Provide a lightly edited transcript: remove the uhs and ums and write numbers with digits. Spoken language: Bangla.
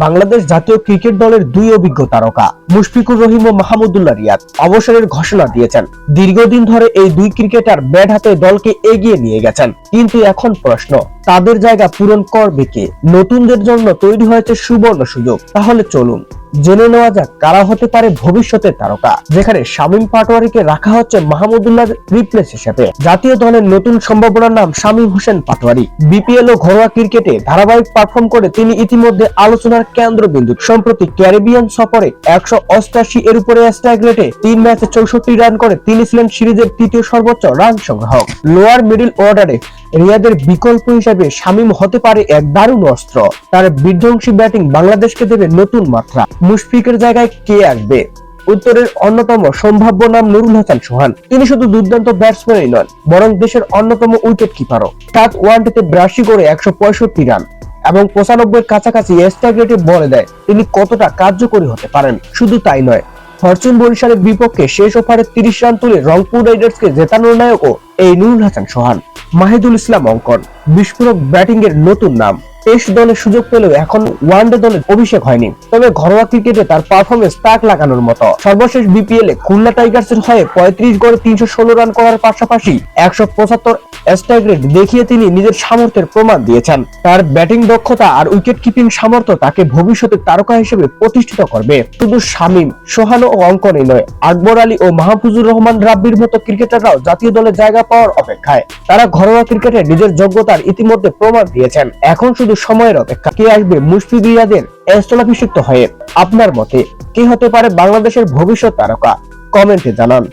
বাংলাদেশ জাতীয় ক্রিকেট দলের দুই অভিজ্ঞ তারকা মুশফিকুর রহিম ও মাহমুদুল্লাহ রিয়াদ অবসরের ঘোষণা দিয়েছেন। দীর্ঘদিন ধরে এই দুই ক্রিকেটার ব্যাট হাতে দলকে এগিয়ে নিয়ে গেছেন, কিন্তু এখন প্রশ্ন তাদের জায়গা পূরণ করবে কে? নতুনদের জন্য তৈরি হয়েছে সুবর্ণ সুযোগ। তাহলে চলুন জেনে নেওয়া যাক কারা হতে পারে ভবিষ্যতের তারকা। যেখানে শামীম পাটোয়ারীকে রাখা হচ্ছে মাহমুদুল্লাহর রিপ্লেস হিসেবে। জাতীয় দলের নতুন সম্ভাবনার নাম শামীম হোসেন পাটোয়ারী। বিপিএল ও ঘরোয়া ক্রিকেটে ধারাবাহিক পারফর্ম করে তিনি ইতিমধ্যে আলোচনার কেন্দ্রবিন্দু। সম্প্রতি ক্যারিবিয়ান সফরে 188 এর উপরে স্ট্রাইক রেটে 3 ম্যাচে 64 রান করে তিনি ছিলেন সিরিজের তৃতীয় সর্বোচ্চ রান সংগ্রাহক। লোয়ার মিডল অর্ডারে রিয়াদের বিকল্প হিসেবে শামীম হতে পারে এক দারুণ অস্ত্র। তার বিধ্বংসী ব্যাটিং বাংলাদেশকে দেবে নতুন মাত্রা। মুশফিকের জায়গায় কে আসবে? উত্তরের অন্যতম সম্ভাব্য নাম নুরুল হাসান সোহান। তিনি শুধু দুর্দান্ত ব্যাটসম্যানই নন, বরং দেশের অন্যতম উইকেট কিপারও। 7 ওয়ানডেতে 82 করে 165 রান এবং 95 কাছাকাছি স্ট্রাইক রেটে বলে দেয় তিনি কতটা কার্যকরী হতে পারেন। শুধু তাই নয়, ফরচুন বরিশালের বিপক্ষে শেষ ওভারে 30 রান তুলে রংপুর রাইডার্সকে জেতানোর নায়কও এই নুরুল হাসান সোহান। মাহিদুল ইসলাম অঙ্কন বিস্ফোরক ব্যাটিং এর নতুন নাম। টেস্ট দলের সুযোগ পেলেও এখন ওয়ানডে দলের অভিষেক হয়নি, তবে ঘরোয়া ক্রিকেটে তার পারফরমেন্স তাক লাগানোর মতো। সর্বশেষ বিপিএল এ খুলনা টাইগার্সের হয়ে 35 গড়ে 316 রান করার পাশাপাশি 175 স্ট্রাইক রেট দেখিয়ে তিনি নিজের সামর্থ্যের প্রমাণ দিয়েছেন। তার ব্যাটিং দক্ষতা আর উইকেট কিপিং সামর্থ্য তাকে ভবিষ্যতে তারকা হিসেবে প্রতিষ্ঠিত করবে। শুধু শামীম, সোহান ও অঙ্কনই নয়, আকবর আলী ও মাহফুজুর রহমান রাব্বির মতো ক্রিকেটাররাও জাতীয় দলে জায়গা পাওয়ার অপেক্ষায়। তারা ঘরোয়া ক্রিকেটে নিজের যোগ্যতার ইতিমধ্যে প্রমাণ দিয়েছেন। এখন শুধু সময়ের অপেক্ষা কে আসবে মুশফিক রিয়াদের স্থলাভিষিক্ত হয়ে। আপনার মতে কে হতে পারে বাংলাদেশের ভবিষ্যৎ তারকা? কমেন্টে জানান।